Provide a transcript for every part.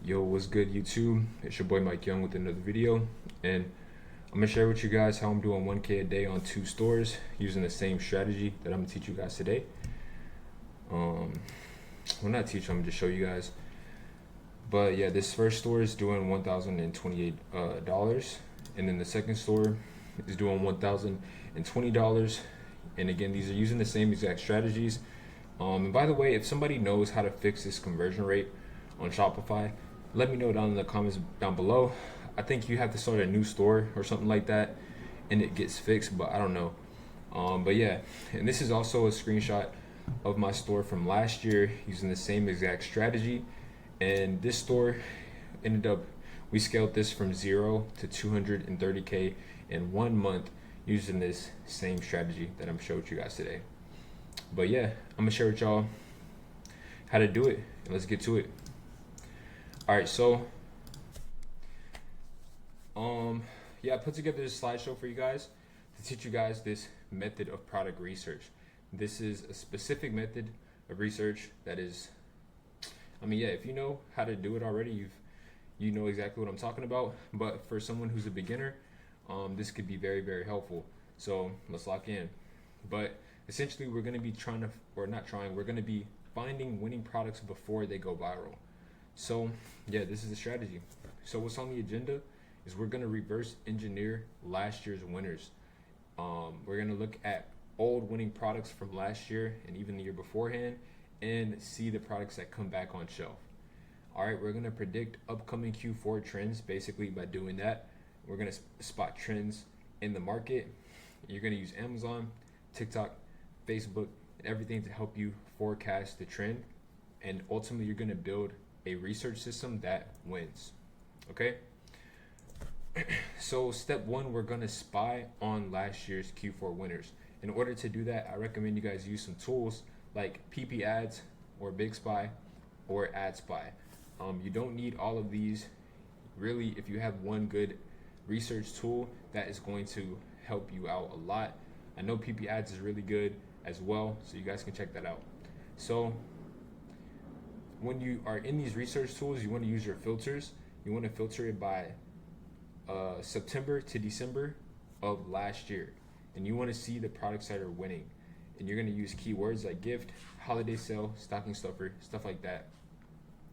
Yo, what's good, YouTube? It's your boy Mike Young with another video, and I'm gonna share with you guys how I'm doing 1K a day on 2 stores using the same strategy that I'm gonna teach you guys today. Well, not teach, I'm gonna just show you guys. But yeah, this first store is doing $1,028, and then the second store is doing $1,020. And again, these are using the same exact strategies. And by the way, if somebody knows how to fix this conversion rate on Shopify, let me know down in the comments down below. I think you have to start a new store or something like that and it gets fixed, but I don't know. But yeah, and this is also a screenshot of my store from last year using the same exact strategy. And this store ended up, we scaled this from 0 to 230K in 1 month using this same strategy that I'm showing you guys today. But yeah, I'm gonna share with y'all how to do it, and let's get to it. All right, so yeah, I put together this slideshow for you guys to teach you guys this method of product research. This is a specific method of research that is, I mean, yeah, if you know how to do it already, you know exactly what I'm talking about. But for someone who's a beginner, this could be very, very helpful. So let's lock in. But essentially, we're going to be we're going to be finding winning products before they go viral. So yeah, this is the strategy. So what's on the agenda is we're going to reverse engineer last year's winners. We're going to look at old winning products from last year and even the year beforehand and see the products that come back on shelf. All right, we're going to predict upcoming Q4 trends basically by doing that. We're going to spot trends in the market. You're going to use Amazon, TikTok, Facebook, and everything to help you forecast the trend. And ultimately, you're going to build a research system that wins. Okay? So step one, we're going to spy on last year's Q4 winners. In order to do that, I recommend you guys use some tools like PP Ads or Big Spy or Ad Spy. You don't need all of these. Really, if you have one good research tool, that is going to help you out a lot. I know PP Ads is really good as well, so you guys can check that out. So when you are in these research tools, you want to use your filters. You want to filter it by September to December of last year, and you want to see the products that are winning. And you're going to use keywords like gift, holiday sale, stocking stuffer, stuff like that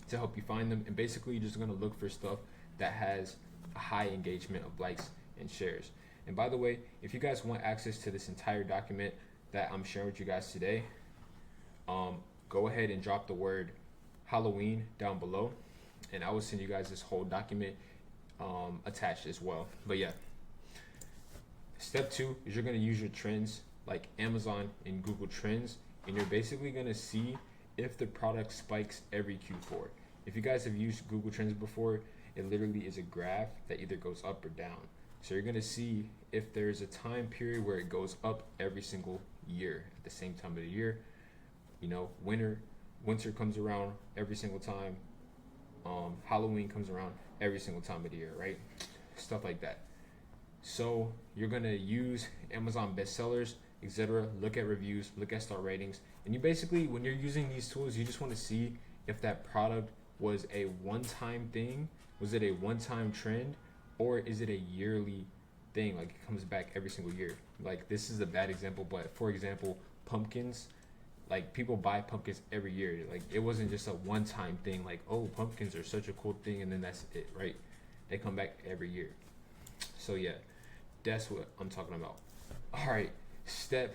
to help you find them. And basically, you're just going to look for stuff that has a high engagement of likes and shares. And by the way, if you guys want access to this entire document that I'm sharing with you guys today, go ahead and drop the word Halloween down below, and I will send you guys this whole document attached as well. But yeah, step two is you're going to use your trends like Amazon and Google Trends, and you're basically going to see if the product spikes every Q4. If you guys have used Google Trends before, it literally is a graph that either goes up or down. So you're going to see if there's a time period where it goes up every single year at the same time of the year. You know, winter comes around every single time. Halloween comes around every single time of the year, right? Stuff like that. So you're going to use Amazon bestsellers, etc. Look at reviews, look at star ratings. And you basically, when you're using these tools, you just want to see if that product was a one-time thing. Was it a one-time trend? Or is it a yearly thing? Like it comes back every single year. Like this is a bad example, but for example, pumpkins, like people buy pumpkins every year. Like it wasn't just a one-time thing. Like, oh, pumpkins are such a cool thing, and then that's it, right? They come back every year. So yeah, that's what I'm talking about. All right, step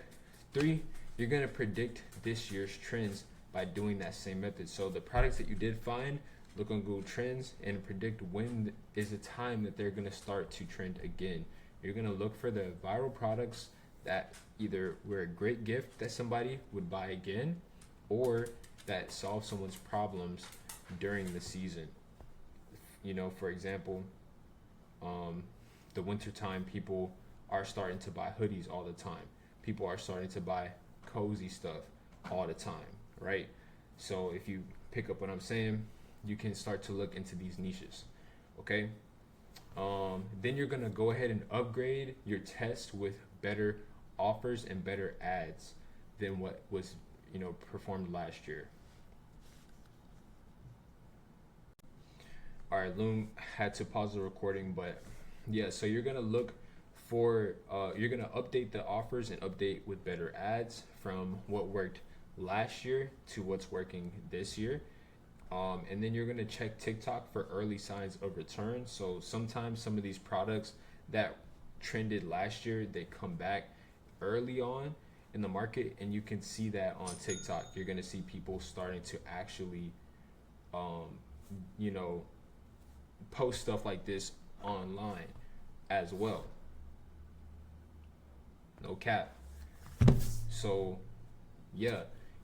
three, you're gonna predict this year's trends by doing that same method. So the products that you did find, look on Google Trends and predict when is the time that they're gonna start to trend again. You're gonna look for the viral products that either were a great gift that somebody would buy again, or that solve someone's problems during the season. You know, for example, the winter time, people are starting to buy hoodies all the time. People are starting to buy cozy stuff all the time, right? So if you pick up what I'm saying, you can start to look into these niches, okay? Then you're gonna go ahead and upgrade your test with better offers and better ads than what was, performed last year. All right, Loom had to pause the recording, but yeah, so you're gonna look for you're gonna update the offers and update with better ads from what worked last year to what's working this year. And then you're gonna check TikTok for early signs of return. So sometimes some of these products that trended last year, they come back early on in the market, and you can see that on TikTok. You're gonna see people starting to actually, um, you know, post stuff like this online as well. No cap. So yeah,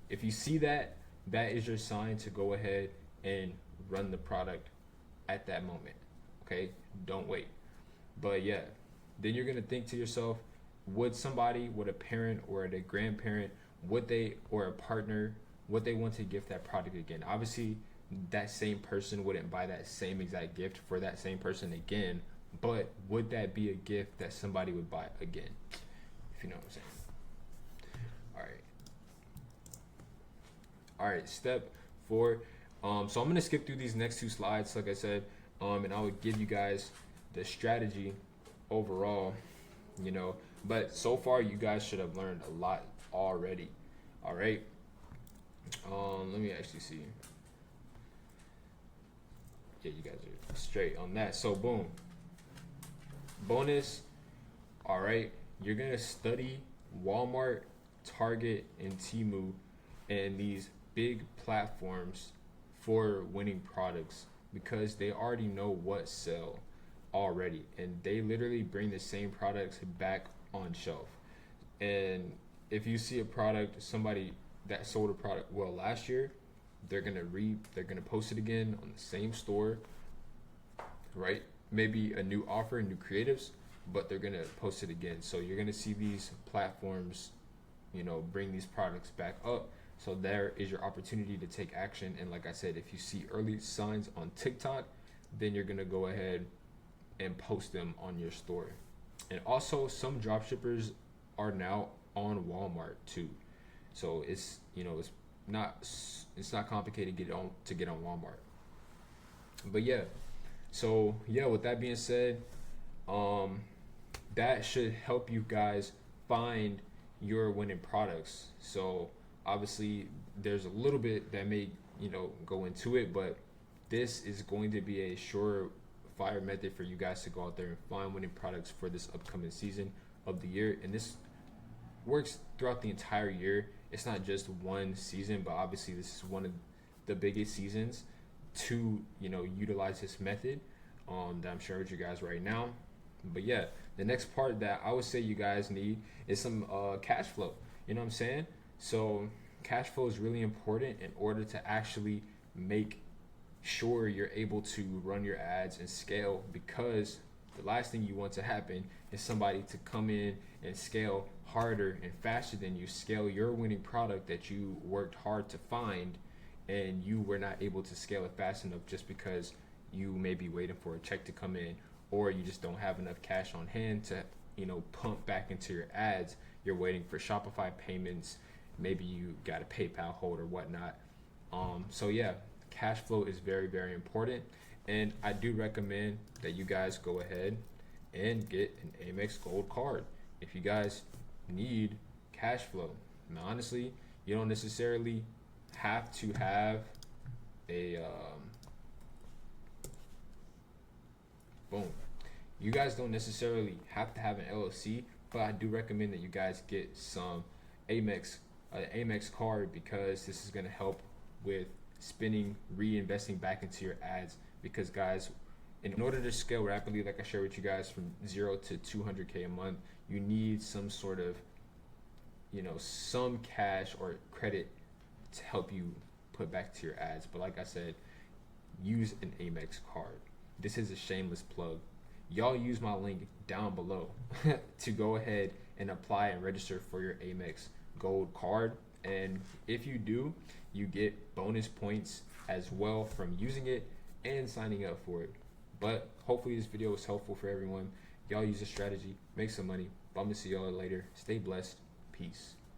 if you see that, that is your sign to go ahead and run the product at that moment. Okay, don't wait. But yeah, then you're gonna think to yourself, would somebody, would a parent or a grandparent, would they, or a partner, would they want to gift that product again? Obviously, that same person wouldn't buy that same exact gift for that same person again, but would that be a gift that somebody would buy again? If you know what I'm saying. All right. All right, step 4. So I'm gonna skip through these next 2 slides, like I said, and I would give you guys the strategy overall, you know. But so far, you guys should have learned a lot already. All right. Let me actually see. Yeah, you guys are straight on that. So boom. Bonus. All right. You're gonna study Walmart, Target, and Temu, and these big platforms for winning products, because they already know what sell already, and they literally bring the same products back on shelf. And if you see a product, somebody that sold a product well last year, they're gonna post it again on the same store, right? Maybe a new offer, new creatives, but they're gonna post it again. So you're gonna see these platforms, you know, bring these products back up. So there is your opportunity to take action. And like I said, if you see early signs on TikTok, then you're gonna go ahead and post them on your store. And also, some dropshippers are now on Walmart too. So it's, you know, it's not complicated to get on Walmart. But yeah, so yeah, with that being said, that should help you guys find your winning products. So obviously there's a little bit that may, you know, go into it, but this is going to be a surefire method for you guys to go out there and find winning products for this upcoming season of the year. And this works throughout the entire year. It's not just one season, but obviously this is one of the biggest seasons to, you know, utilize this method that I'm sharing with you guys right now. But yeah, the next part that I would say you guys need is some cash flow. You know what I'm saying? So cash flow is really important in order to actually make sure you're able to run your ads and scale, because the last thing you want to happen is somebody to come in and scale harder and faster than you, scale your winning product that you worked hard to find, and you were not able to scale it fast enough just because you may be waiting for a check to come in, or you just don't have enough cash on hand to, you know, pump back into your ads. You're waiting for Shopify payments. Maybe you got a PayPal hold or whatnot. So yeah, cash flow is very, very important. And I do recommend that you guys go ahead and get an Amex Gold card if you guys need cash flow. Now, honestly, you don't necessarily have to have a boom. You guys don't necessarily have to have an LLC, but I do recommend that you guys get some Amex card, because this is going to help with spending, reinvesting back into your ads. Because guys, in order to scale rapidly, like I shared with you guys, from 0 to 200K a month, you need some sort of, you know, some cash or credit to help you put back to your ads. But like I said, use an Amex card. This is a shameless plug. Y'all use my link down below to go ahead and apply and register for your Amex Gold card. And if you do, you get bonus points as well from using it and signing up for it. But hopefully this video was helpful for everyone. Y'all use a strategy, make some money. I'm gonna see y'all later. Stay blessed. Peace.